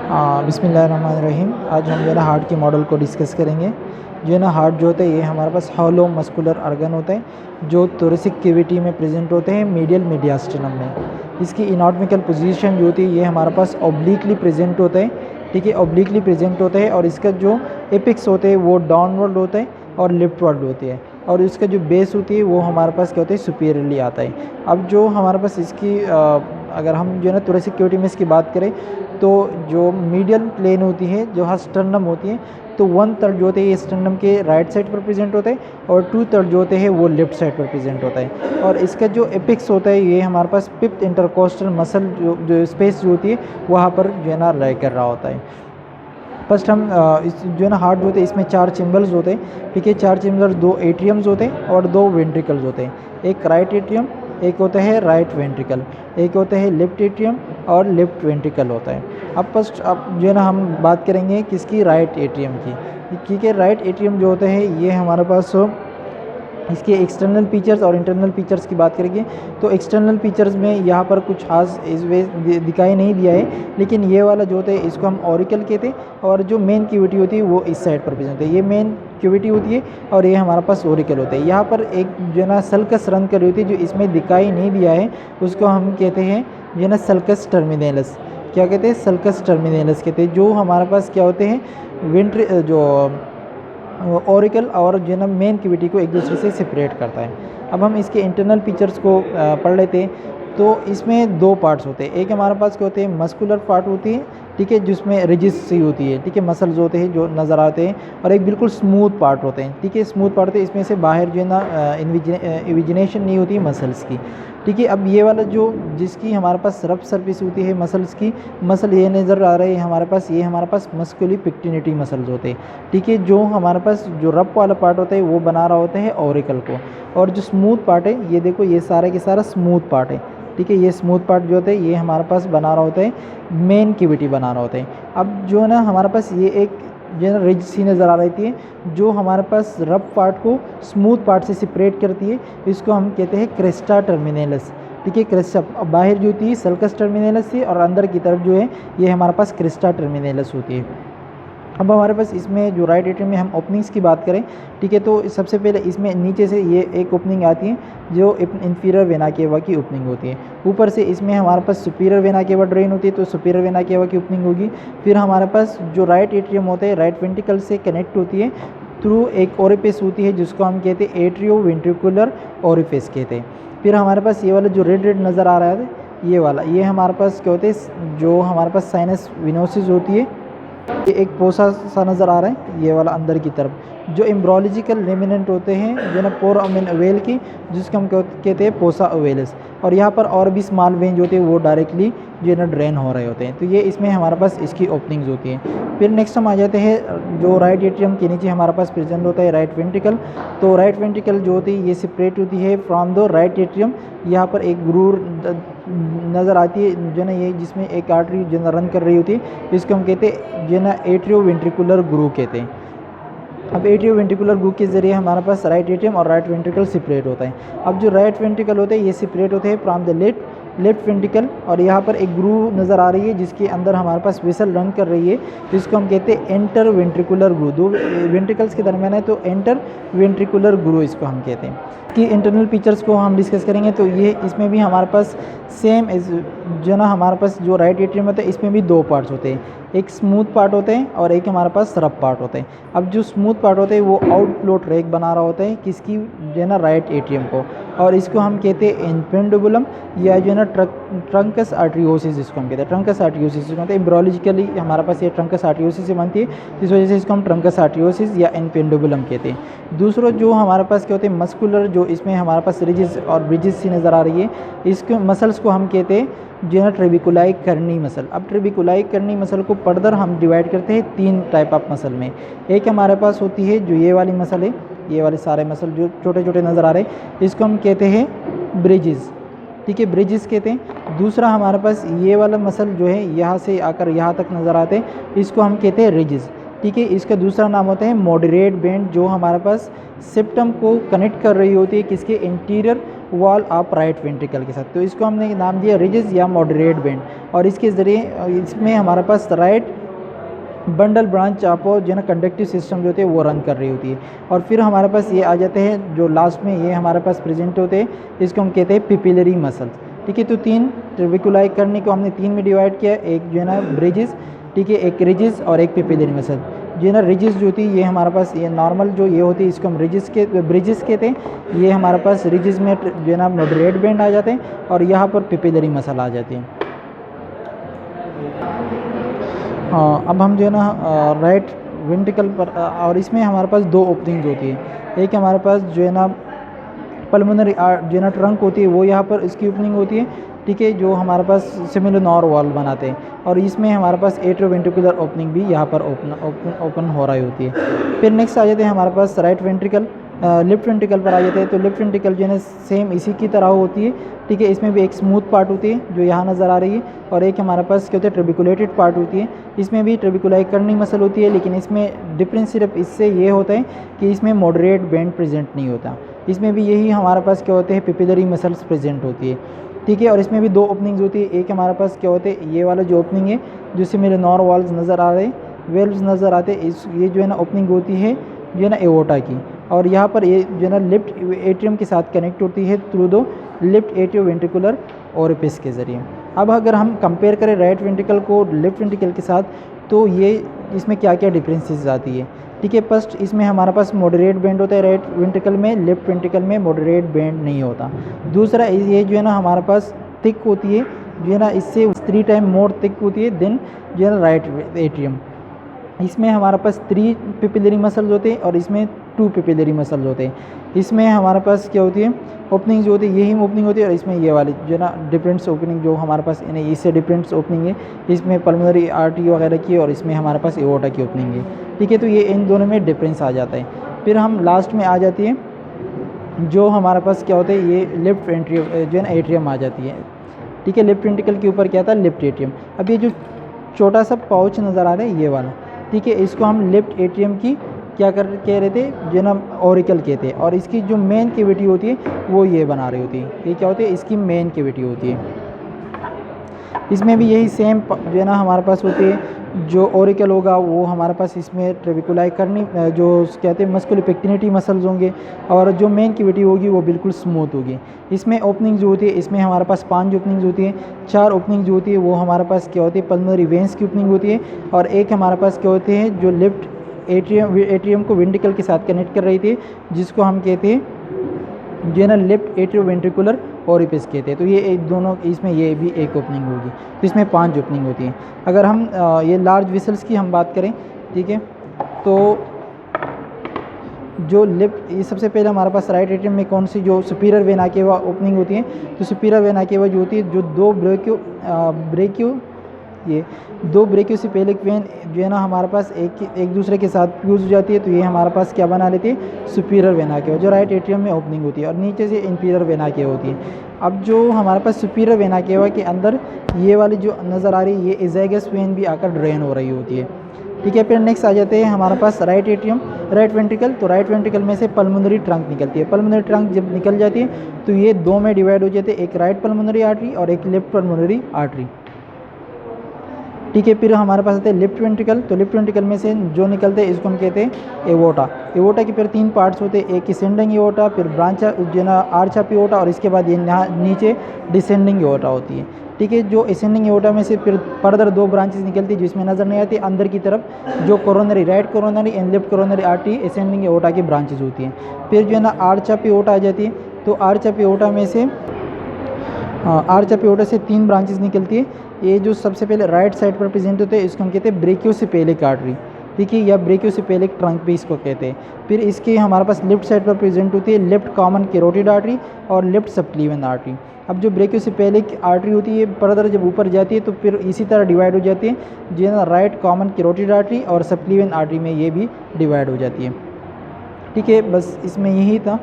बिस्मिल्लाहिर्रहमानिर्रहीम। आज हम जो है ना हार्ट के मॉडल को डिस्कस करेंगे। जो है ना हार्ट जो होता है ये हमारे पास हॉलो मस्कुलर ऑर्गन होता है जो थोरेसिक कैविटी में प्रेजेंट होते हैं मीडियल मीडियास्टिनम में। इसकी एनाटॉमिकल पोजीशन जो होती है ये हमारे पास ऑब्लिकली प्रेजेंट होता है, ठीक है, ऑब्लिकली प्रेजेंट होता है। और इसका जो एपिक्स होते हैं वो डाउनवर्ड होता है और लेफ्टवर्ड होती है, और इसका जो बेस होती है वो हमारे पास क्या होता है सुपीरियरली आता है। अब जो हमारे पास इसकी अगर हम जो है ना थोरेसिक कैविटी में इसकी बात करें तो जो मीडियल प्लेन होती है जो स्टर्नम होती है, तो 1/3 जो होते हैं ये स्टर्नम के राइट साइड पर प्रेजेंट होता है और 2/3 जो होते हैं वो लेफ्ट साइड पर प्रेजेंट होता है। और इसका जो एपिक्स होता है ये हमारे पास फिफ्थ इंटरकोस्टल मसल जो स्पेस जो होती है वहाँ पर जो है ना लाई कर रहा होता है। फर्स्ट हम इस जो है ना हार्ट जो होते हैं इसमें 4 चैम्बर्स होते हैं, ठीक है। 4 चैम्बर, 2 एट्रियम्स होते हैं और 2 वेंट्रिकल्स होते हैं। एक राइट एट्रियम, एक होता है राइट वेंट्रिकल, एक होता है लेफ्ट एट्रियम और लेफ्ट वेंट्रिकल होता है। अब फर्स्ट अब जो है ना हम बात करेंगे किसकी, राइट एट्रियम की, ठीक है। राइट एट्रियम जो होता है ये हमारे पास इसके एक्सटर्नल फीचर्स और इंटरनल फीचर्स की बात करेंगे तो एक्सटर्नल फीचर्स में यहाँ पर कुछ खास इस वे दिखाई नहीं दिया है, लेकिन ये वाला जो होता है इसको हम ऑरिकल कहते हैं और जो मेन क्यूविटी होती है वो इस साइड पर प्रेजेंट होती है। ये मेन क्यूविटी होती है और ये हमारे पास ऑरिकल होता है। यहाँ पर एक जो है ना सल्कस रन कर रही होती है जो इसमें दिखाई नहीं दिया है, उसको हम कहते हैं जो है ना सल्कस टर्मिनेलस। क्या कहते हैं, सल्कस टर्मिनेलस कहते हैं। जो हमारे पास क्या होते हैं वेंट्री जो ऑरिकल और जो है ना मेन क्यूविटी को एक दूसरे से सेपरेट करता है। अब हम इसके इंटरनल फीचर्स को पढ़ लेते हैं। तो इसमें 2 पार्ट्स होते हैं। एक हमारे पास क्या होते हैं मस्कुलर पार्ट होती है, ठीक है, जिसमें रिजिस सी होती है, ठीक है, मसल्स होते हैं जो नज़र आते हैं, और एक बिल्कुल स्मूथ पार्ट होते हैं, ठीक है। स्मूथ पार्ट होते हैं इसमें से बाहर जो है ना इविजिनेशन नहीं होती है मसल्स की, ठीक है। अब ये वाला जो जिसकी हमारे पास रफ सर्फिस होती है मसल्स की, मसल ये नज़र आ रहे हैं हमारे पास, ये हमारे पास मस्कुली पिक्टिनिटी मसल्स होते हैं, ठीक है। जो हमारे पास जो रफ वाला पार्ट होता है वो बना रहा होता है ऑरिकल को, और जो स्मूथ पार्ट है ये देखो ये सारा के सारा स्मूथ पार्ट है, ठीक है। ये स्मूथ पार्ट जो होता है ये हमारे पास बना रहा होता है मेन क्यूविटी बना रहा होता है। अब जो है ना हमारे पास ये एक जो है ना रिज सी नज़र आ रही है जो हमारे पास रफ पार्ट को स्मूथ पार्ट से सेपरेट करती है, इसको हम कहते हैं क्रेस्टा टर्मिनेलस, ठीक है। क्रेस्टा बाहर जो होती है सल्कस टर्मिनेलस से और अंदर की तरफ जो है ये हमारे पास क्रेस्टा टर्मिनेलस होती है। अब हमारे पास इसमें जो राइट एट्रियम में हम ओपनिंग्स की बात करें, ठीक है, तो सबसे पहले इसमें नीचे से ये एक ओपनिंग आती है जो इंफीरियर वेना केवा की ओपनिंग होती है। ऊपर से इसमें हमारे पास सुपीरियर वेना केवा ड्रेन होती है, तो सुपीरियर वेना केवा की ओपनिंग होगी। फिर हमारे पास जो राइट एट्रियम होता है राइट वेंट्रिकल से कनेक्ट होती है थ्रू एक ओरिफिस होती है जिसको हम कहते हैं एट्रियो वेंट्रिकुलर ओरिफिस कहते हैं। फिर हमारे पास ये वाला जो रेड रेड नज़र आ रहा है ये वाला, ये हमारे पास क्या होते हैं जो हमारे पास साइनस विनोसिस होती है, ये एक पोसा सा नज़र आ रहा है ये वाला अंदर की तरफ, जो एम्ब्रोलॉजिकल रेमिनेंट होते हैं जो ना पोरामेन ओवेल की, जिसको हम कहते हैं पोसा ओवेलस। और यहाँ पर और भी स्मॉल वेन जो होते हैं वो डायरेक्टली जो है ना ड्रेन हो रहे होते हैं। तो ये इसमें हमारे पास इसकी ओपनिंग्स होती हैं। फिर नेक्स्ट हम आ जाते हैं जो राइट एट्रियम के नीचे हमारे पास प्रेजेंट होता है राइट वेंट्रिकल। तो राइट वेंट्रिकल जो होती है ये सेपरेट होती है फ्रॉम द राइट एट्रियम। यहाँ पर एक ग्रूर नज़र आती है जो ना ये जिसमें एक आर्टरी जो ना रन कर रही होती है, इसको हम कहते हैं जो ना एट्रियो वेंट्रिकुलर ग्रू कहते हैं। अब एट्रियो वेंट्रिकुलर ग्रू के ज़रिए हमारे पास राइट एट्रियम और राइट वेंट्रिकल सेपरेट होता है। अब जो राइट वेंट्रिकल होते हैं ये सेपरेट होते हैं फ्रॉम द लेफ्ट वेंट्रिकल, और यहाँ पर एक ग्रू नज़र आ रही है जिसके अंदर हमारे पास वेसल रन कर रही है, जिसको हम कहते हैं एंटर वेंट्रिकुलर ग्रू। 2 वेंट्रिकल्स के दरमियान है तो एंटर वेंट्रिकुलर ग्रू इसको हम कहते हैं। कि इंटरनल फीचर्स को हम डिस्कस करेंगे तो ये इसमें भी हमारे पास सेम जो ना हमारे पास जो राइट एट्रियम होता है इसमें भी 2 पार्ट्स होते हैं, एक स्मूथ पार्ट होते हैं और एक हमारे पास रफ पार्ट होते हैं। अब जो स्मूथ पार्ट होते हैं वो आउटफ्लो ट्रैक बना रहा होता है किसकी, जो है ना राइट एट्रियम को, और इसको हम कहते हैं इन्फेंडुबुलम या जो है ना ट्रंकस आर्टरियोसिस, इसको हम कहते हैं ट्रंकस आर्टरियोसिस। मतलब एम्ब्रोलॉजिकली हमारे पास ये ट्रंकस आर्टरियोसिस से बनती है, इस वजह से इसको हम ट्रंकस आर्टरियोसिस या इन्फेंडुबुलम कहते हैं। दूसरा जो हमारे पास क्या होते हैं मस्कुलर, जो इसमें हमारे पास रिजिस और ब्रिजिस सी नज़र आ रही है, इसको मसल्स को हम कहते हैं जो है ट्रेबिकुलाई करनी मसल। अब ट्रेबिकुलाई करनी मसल को फर्दर हम डिवाइड करते हैं 3 टाइप ऑफ मसल में। एक हमारे पास होती है जो ये वाली मसल है, ये वाले सारे मसल जो छोटे छोटे नज़र आ रहे हैं इसको हम कहते हैं ब्रिजिस, ठीक है, ब्रिजिस कहते हैं। दूसरा हमारे पास ये वाला मसल जो है यहाँ से आकर यहाँ तक नज़र आते हैं, इसको हम कहते हैं रिजिस। ठीक है। इसका दूसरा नाम होता है मॉडरेट बैंड, जो हमारे पास सेप्टम को कनेक्ट कर रही होती है किसके, interior wall of right ventricle के साथ। तो इसको हमने नाम दिया रिजिस या मॉडरेट बैंड, और इसके ज़रिए इसमें हमारे पास राइट बंडल ब्रांच आपको जो है ना कंडक्टिव सिस्टम जो होते हैं वो रन कर रही होती है। और फिर हमारे पास ये आ जाते हैं जो लास्ट में ये हमारे पास प्रेजेंट होते हैं, इसको हम कहते हैं पिपिलरी मसल्स। ठीक है, तो तीन ट्रेबिकुलाई करने को हमने तीन में डिवाइड किया, एक जो है ना ब्रिजिस, ठीक है, एक रिजिस और एक पिपिलरी मसल। जो है ना रिजिस जो होती है ये हमारे पास ये नॉर्मल जो ये होती है इसको हम ब्रिजिस कहते हैं। ये हमारे पास रिजिस में जो है ना मॉडरेट बैंड आ जाते हैं और यहाँ पर पिपिलरी मसल आ जाती हैं। अब हम जो है ना राइट वेंट्रिकल पर और इसमें हमारे पास दो ओपनिंग्स होती है। एक हमारे पास जो है ना पल्मोनरी जो है ना ट्रंक होती है वो यहाँ पर इसकी ओपनिंग होती है, ठीक है, जो हमारे पास सिमिलर नॉर वॉल बनाते हैं। और इसमें हमारे पास एट्रोवेंट्रिकुलर ओपनिंग भी यहाँ पर ओपन हो रही होती है। फिर नेक्स्ट आ जाते हैं हमारे पास राइट वेंट्रिकल, लेफ्ट वेंट्रिकल पर आ जाते हैं। तो लेफ्ट वेंट्रिकल जो है ना सेम इसी की तरह होती है, ठीक है। इसमें भी एक स्मूथ पार्ट होती है जो यहाँ नज़र आ रही है, और एक हमारे पास क्या होता है ट्रेबिकुलेटेड पार्ट होती है। इसमें भी ट्रेबिकुलाई करनी मसल होती है, लेकिन इसमें डिफरेंस सिर्फ इससे ये होता है कि इसमें मॉडरेट बैंड प्रेजेंट नहीं होता। इसमें भी यही हमारे पास क्या होते हैं पिपिलरी मसल्स प्रेजेंट होती है, ठीक है। और इसमें भी दो ओपनिंग्स होती है। एक हमारे पास क्या होते हैं ये वाला जो ओपनिंग है जिससे मेरे नॉर वॉल्स नज़र आ रहे हैं, वेल्व्स नज़र आते हैं, ये जो है ना ओपनिंग होती है जो है ना एओर्टा की, और यहाँ पर ये जो है ना लेफ्ट एट्रियम के साथ कनेक्ट होती है थ्रू दो लेफ्ट एट्रियो वेंट्रिकुलर ओरिफिस के ज़रिए। अब अगर हम कंपेयर करें राइट वेंट्रिकल को लेफ्ट वेंट्रिकल के साथ, तो ये इसमें क्या क्या डिफरेंसेस आती है, ठीक है। फर्स्ट इसमें हमारे पास मॉडरेट बैंड होता है राइट वेंट्रिकल में, लेफ्ट वेंट्रिकल में मॉडरेट बैंड नहीं होता। दूसरा ये जो है ना हमारे पास थिक होती है, जो है ना इससे 3 टाइम मोर थिक होती है देन जो है ना राइट एट्रियम। इसमें हमारे पास 3 पिपिलरी मसल्स होते हैं और इसमें 2 पिपिलरी मसल्स होते हैं। इसमें हमारे पास क्या होती है ओपनिंग जो होती है यही ओपनिंग होती है, और इसमें ये वाली जो है ना डिफरेंट ओपनिंग जो हमारे पास इन्हें इससे डिफरेंट ओपनिंग है, इसमें पल्मोनरी आर्टरी वगैरह की और इसमें हमारे पास एओर्टा की ओपनिंग है, ठीक है। तो ये इन दोनों में डिफरेंस आ जाता है। फिर हम लास्ट में आ जाती है जो हमारे पास क्या होता है ये लेफ्ट वेंट्रियम जो है ना एट्रियम आ जाती है, ठीक है। लेफ्ट वेंट्रिकल के ऊपर क्या था लेफ्ट एट्रियम। अब ये जो छोटा सा पाउच नज़र आ रहा है ये वाला, ठीक है, इसको हम लेफ्ट एट्रियम की क्या कह रहे थे जो है ना ऑरिकल कहते हैं, और इसकी जो मेन कैविटी होती है वो ये बना रही होती है। ये क्या होती है इसकी मेन कैविटी होती है। इसमें भी यही सेम जो है ना हमारे पास होती है, जो ओरिकल होगा वो हमारे पास इसमें ट्रेबिकुलाई करनी जो कहते हैं मस्कुलोपेक्टिनिटी मसल्स होंगे, और जो मेन कैविटी होगी वो बिल्कुल स्मूथ होगी। इसमें ओपनिंग जो होती है इसमें हमारे पास 5 ओपनिंग्स होती है। 4 ओपनिंग जो होती है वो हमारे पास क्या होती है पल्मोनरी वेंस की ओपनिंग होती है, और एक हमारे पास क्या होते हैं जो लेफ्ट एट्रियम को वेंट्रिकल के साथ कनेक्ट कर रही थी, जिसको हम कहते हैं जो है ना लेफ्ट एट्रियो वेंट्रिकुलर ओरिफिस कहते हैं। तो ये एक दोनों इसमें ये भी एक ओपनिंग होगी, तो इसमें 5 ओपनिंग होती है। अगर हम ये लार्ज वेसल्स की हम बात करें, ठीक है, तो जो लेफ्ट ये सबसे पहले हमारे पास राइट एट्रियम में कौन सी जो सुपीरियर वेना केवा ओपनिंग होती है, तो सुपीरियर वेना केवा जो होती है जो दो ब्रेकियोसेफेलिक वेन जो है ना हमारे पास एक दूसरे के साथ फ्यूज हो जाती है, तो ये हमारे पास क्या बना लेती है सुपीरियर वेना केवा जो राइट एट्रियम में ओपनिंग होती है, और नीचे से इंफीरियर वेना केवा होती है। अब जो हमारे पास सुपीरियर वेना केवा के अंदर ये वाली जो नज़र आ रही है ये एज़ाइगस वेन भी आकर ड्रेन हो रही होती है, ठीक है। फिर नेक्स्ट आ जाते हैं हमारे पास राइट एट्रियम राइट वेंट्रिकल। तो राइट वेंट्रिकल में से पल्मोनरी ट्रंक निकलती है। पल्मोनरी ट्रंक जब निकल जाती है तो ये 2 में डिवाइड हो जाते हैं, एक राइट पल्मोनरी आर्टरी और एक लेफ्ट पल्मोनरी आर्टरी, ठीक है। फिर हमारे पास आते हैं लेफ्ट वेंट्रिकल। तो लेफ्ट वेंट्रिकल में से जो निकलते हैं इसको हम कहते हैं एवोटा। एवोटा के फिर 3 पार्ट्स होते हैं, एक असेंडिंग एवोटा, फिर ब्रांच जो ना आर्च ऑफ एवोटा, और इसके बाद ये नीचे डिसेंडिंग एवोटा होती है, ठीक है। जो असेंडिंग एवोटा में से फिर फर्दर 2 ब्रांचेस निकलती है जिसमें नज़र नहीं आती अंदर की तरफ, जो coronary right coronary and left coronary artery ascending aorta की ब्रांचेस होती हैं। फिर जो है ना आर्च ऑफ एवोटा आ जाती है। तो आर्च ऑफ एवोटा में से आर्च ऑफ एवोटा से 3 ब्रांचेस निकलती है। ये जो सबसे पहले राइट साइड पर प्रेजेंट होते हैं इसको हम कहते हैं ब्रेकियोसेफेलिक आर्टरी, ठीक है, या ब्रेकियोसेफेलिक ट्रंक भी इसको कहते हैं। फिर इसके हमारे पास लेफ्ट साइड पर प्रेजेंट होती है लेफ्ट कॉमन कैरोटिड आर्टरी और लेफ्ट सबक्लीवन आर्टरी। अब जो ब्रेकियोसेफेलिक आर्टरी होती है फर्दर जब ऊपर जाती है तो फिर इसी तरह डिवाइड हो जाती है, जो है राइट कॉमन कैरोटिड आर्टरी और सबक्लीवन आर्टरी में ये भी डिवाइड हो जाती है, ठीक है। बस इसमें यही था।